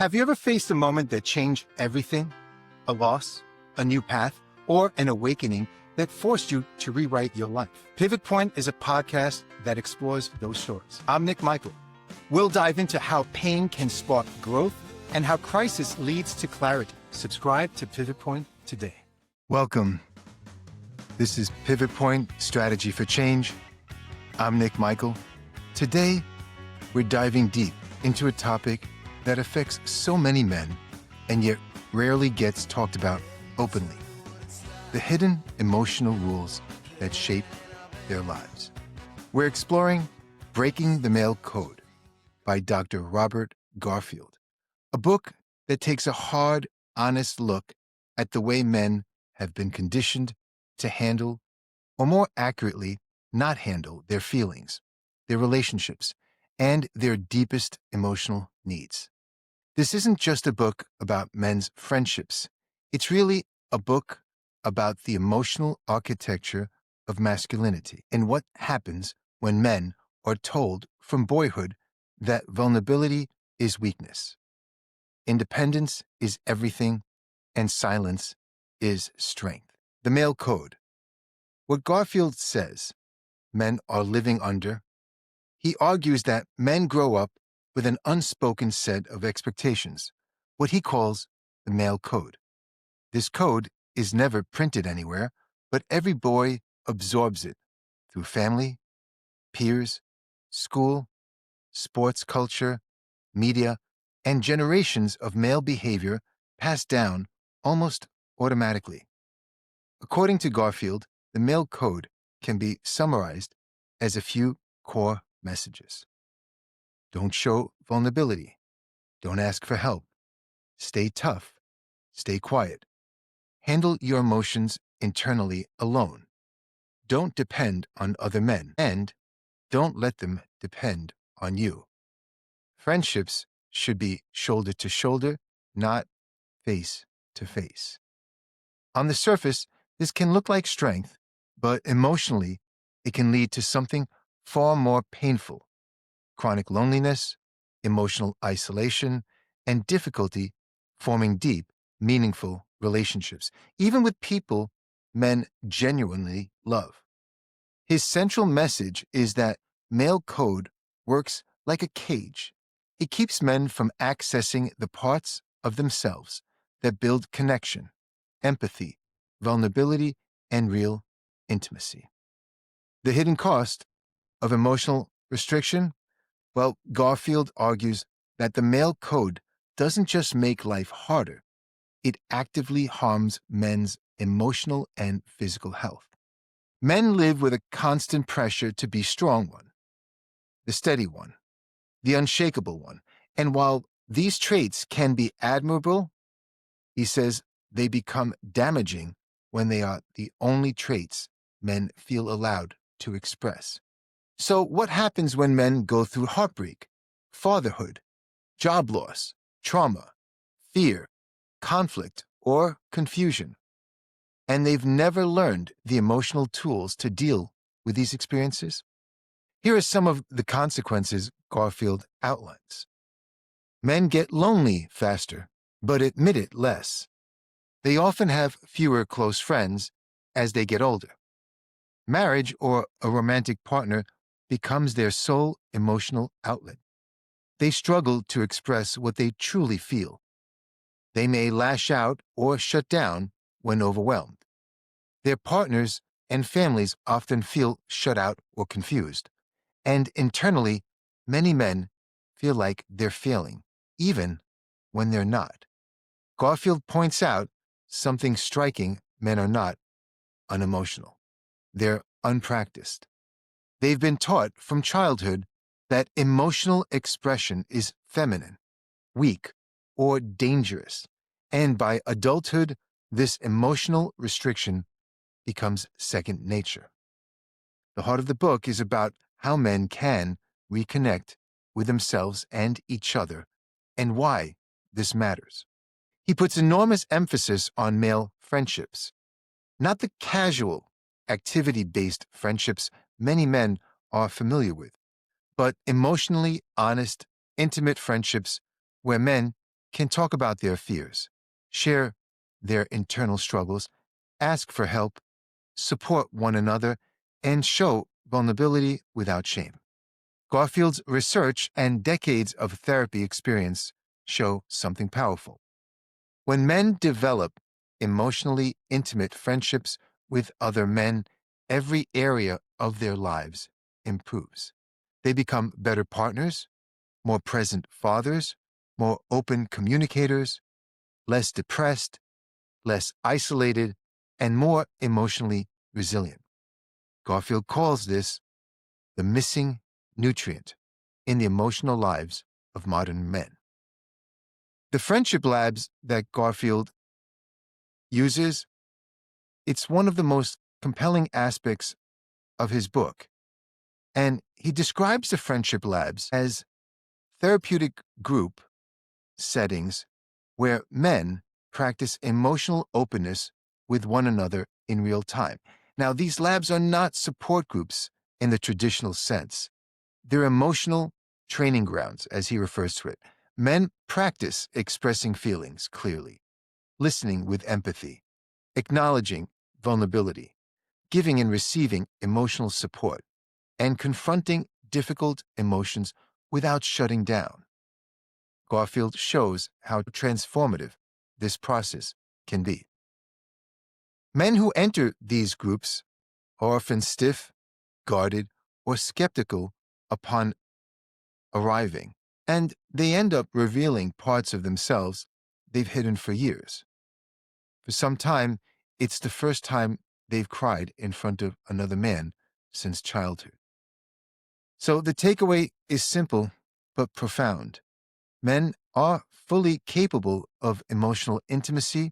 Have you ever faced a moment that changed everything? A loss, a new path, or an awakening that forced you to rewrite your life? Pivot Point is a podcast that explores those stories. I'm Nik Michael. We'll dive into how pain can spark growth and how crisis leads to clarity. Subscribe to Pivot Point today. Welcome. This is Pivot Point Strategy for Change. I'm Nik Michael. Today, we're diving deep into a topic that affects so many men and yet rarely gets talked about openly. The hidden emotional rules that shape their lives. We're exploring Breaking the Male Code by Dr. Robert Garfield, a book that takes a hard, honest look at the way men have been conditioned to handle, or more accurately, not handle their feelings, their relationships, and their deepest emotional needs. This isn't just a book about men's friendships. It's really a book about the emotional architecture of masculinity and what happens when men are told from boyhood that vulnerability is weakness, independence is everything, and silence is strength. The male code. What Garfield says men are living under, he argues that men grow up with an unspoken set of expectations, what he calls the male code. This code is never printed anywhere, but every boy absorbs it through family, peers, school, sports culture, media, and generations of male behavior passed down almost automatically. According to Garfield, the male code can be summarized as a few core messages. Don't show vulnerability. Don't ask for help. Stay tough. Stay quiet. Handle your emotions internally alone. Don't depend on other men, and don't let them depend on you. Friendships should be shoulder to shoulder, not face to face. On the surface, this can look like strength, but emotionally, it can lead to something far more painful: chronic loneliness, emotional isolation, and difficulty forming deep, meaningful relationships, even with people men genuinely love. His central message is that male code works like a cage. It keeps men from accessing the parts of themselves that build connection, empathy, vulnerability, and real intimacy. The hidden cost of emotional restriction? Well, Garfield argues that the male code doesn't just make life harder, it actively harms men's emotional and physical health. Men live with a constant pressure to be strong one, the steady one, the unshakable one, and while these traits can be admirable, he says they become damaging when they are the only traits men feel allowed to express. So what happens when men go through heartbreak, fatherhood, job loss, trauma, fear, conflict, or confusion, and they've never learned the emotional tools to deal with these experiences? Here are some of the consequences Garfield outlines. Men get lonely faster, but admit it less. They often have fewer close friends as they get older. Marriage or a romantic partner becomes their sole emotional outlet. They struggle to express what they truly feel. They may lash out or shut down when overwhelmed. Their partners and families often feel shut out or confused. And internally, many men feel like they're failing, even when they're not. Garfield points out something striking: men are not unemotional. They're unpracticed. They've been taught from childhood that emotional expression is feminine, weak, or dangerous, and by adulthood, this emotional restriction becomes second nature. The heart of the book is about how men can reconnect with themselves and each other, and why this matters. He puts enormous emphasis on male friendships, not the casual, activity-based friendships many men are familiar with, but emotionally honest, intimate friendships where men can talk about their fears, share their internal struggles, ask for help, support one another, and show vulnerability without shame. Garfield's research and decades of therapy experience show something powerful. When men develop emotionally intimate friendships with other men, every area of their lives improves. They become better partners, more present fathers, more open communicators, less depressed, less isolated, and more emotionally resilient. Garfield calls this the missing nutrient in the emotional lives of modern men. The friendship labs that Garfield uses, it's one of the most compelling aspects of his book. And he describes the friendship labs as therapeutic group settings where men practice emotional openness with one another in real time. Now, these labs are not support groups in the traditional sense. They're emotional training grounds, as he refers to it. Men practice expressing feelings clearly, listening with empathy, acknowledging vulnerability, giving and receiving emotional support, and confronting difficult emotions without shutting down. Garfield shows how transformative this process can be. Men who enter these groups are often stiff, guarded, or skeptical upon arriving, and they end up revealing parts of themselves they've hidden for years. For some time, it's the first time they've cried in front of another man since childhood. So the takeaway is simple but profound. Men are fully capable of emotional intimacy.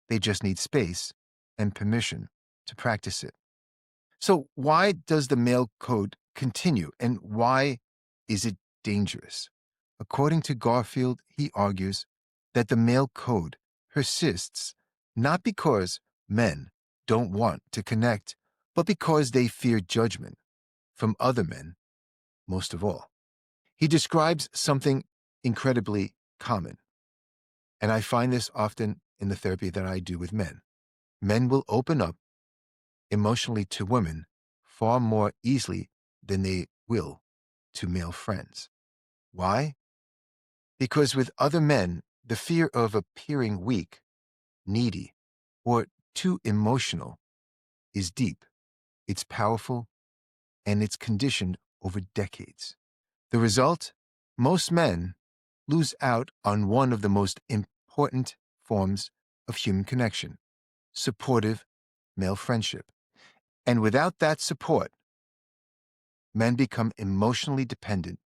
They just need space and permission to practice it. So why does the male code continue, and why is it dangerous? According to Garfield, he argues that the male code persists not because men don't want to connect, but because they fear judgment from other men, most of all. He describes something incredibly common, and I find this often in the therapy that I do with men. Men will open up emotionally to women far more easily than they will to male friends. Why? Because with other men, the fear of appearing weak, needy, or too emotional is deep, it's powerful, and it's conditioned over decades. The result? Most men lose out on one of the most important forms of human connection, supportive male friendship. And without that support, men become emotionally dependent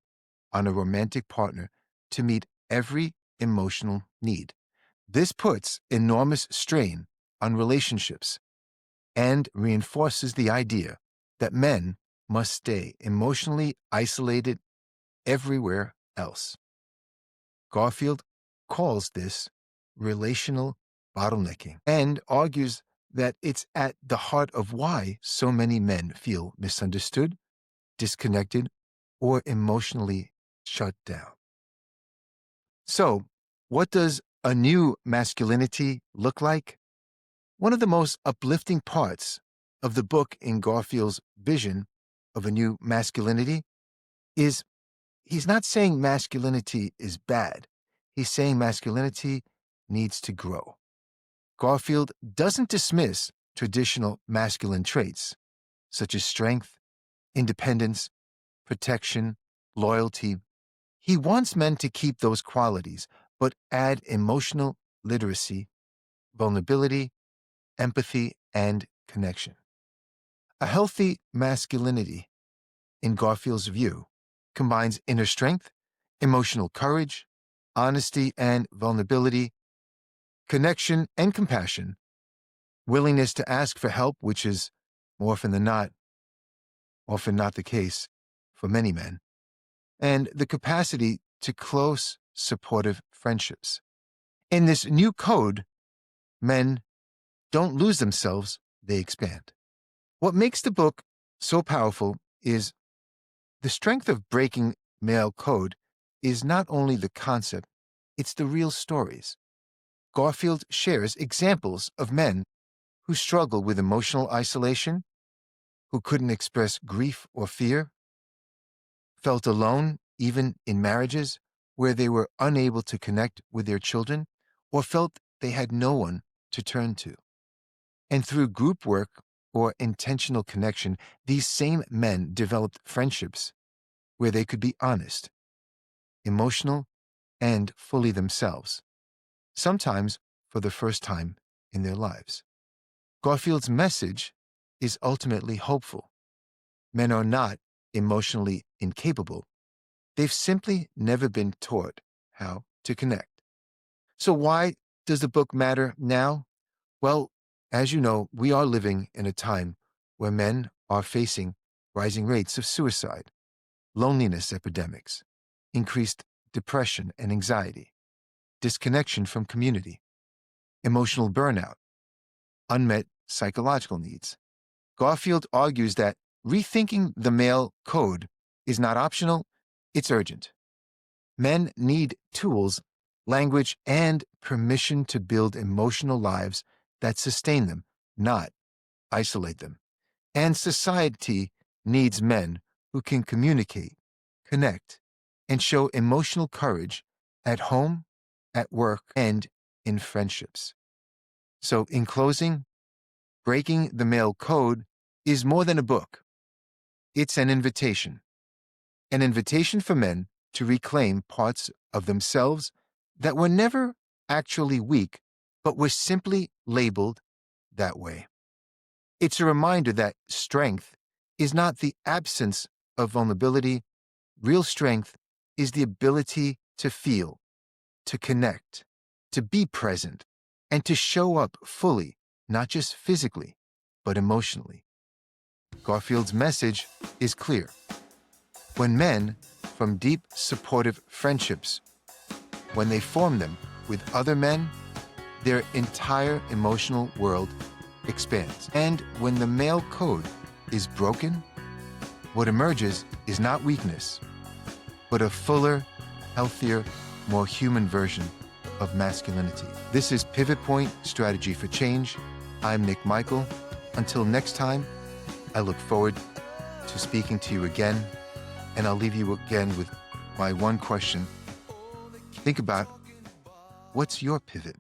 on a romantic partner to meet every emotional need. This puts enormous strain on relationships and reinforces the idea that men must stay emotionally isolated everywhere else. Garfield calls this relational bottlenecking and argues that it's at the heart of why so many men feel misunderstood, disconnected, or emotionally shut down. So, what does a new masculinity look like? One of the most uplifting parts of the book in Garfield's vision of a new masculinity is he's not saying masculinity is bad. He's saying masculinity needs to grow. Garfield doesn't dismiss traditional masculine traits, such as strength, independence, protection, loyalty. He wants men to keep those qualities, but add emotional literacy, vulnerability, empathy, and connection. A healthy masculinity, in Garfield's view, combines inner strength, emotional courage, honesty and vulnerability, connection and compassion, willingness to ask for help, which is more often than not, often not the case for many men, and the capacity to close, supportive friendships. In this new code, men don't lose themselves, they expand. What makes the book so powerful is the strength of breaking male code is not only the concept, it's the real stories. Garfield shares examples of men who struggle with emotional isolation, who couldn't express grief or fear, felt alone even in marriages where they were unable to connect with their children or felt they had no one to turn to. And through group work or intentional connection, these same men developed friendships where they could be honest, emotional, and fully themselves, sometimes for the first time in their lives. Garfield's message is ultimately hopeful. Men are not emotionally incapable. They've simply never been taught how to connect. So why does the book matter now? Well, as you know, we are living in a time where men are facing rising rates of suicide, loneliness epidemics, increased depression and anxiety, disconnection from community, emotional burnout, unmet psychological needs. Garfield argues that rethinking the male code is not optional, it's urgent. Men need tools, language, and permission to build emotional lives that sustain them, not isolate them. And society needs men who can communicate, connect, and show emotional courage at home, at work, and in friendships. So, in closing, Breaking the Male Code is more than a book. It's an invitation for men to reclaim parts of themselves that were never actually weak, but were simply labeled that way. It's a reminder that strength is not the absence of vulnerability. Real strength is the ability to feel, to connect, to be present, and to show up fully, not just physically, but emotionally. Garfield's message is clear. When men from deep, supportive friendships, when they form them with other men, their entire emotional world expands. And when the male code is broken, what emerges is not weakness, but a fuller, healthier, more human version of masculinity. This is Pivot Point Strategy for Change. I'm Nik Michael. Until next time, I look forward to speaking to you again, and I'll leave you again with my one question. Think about, what's your pivot?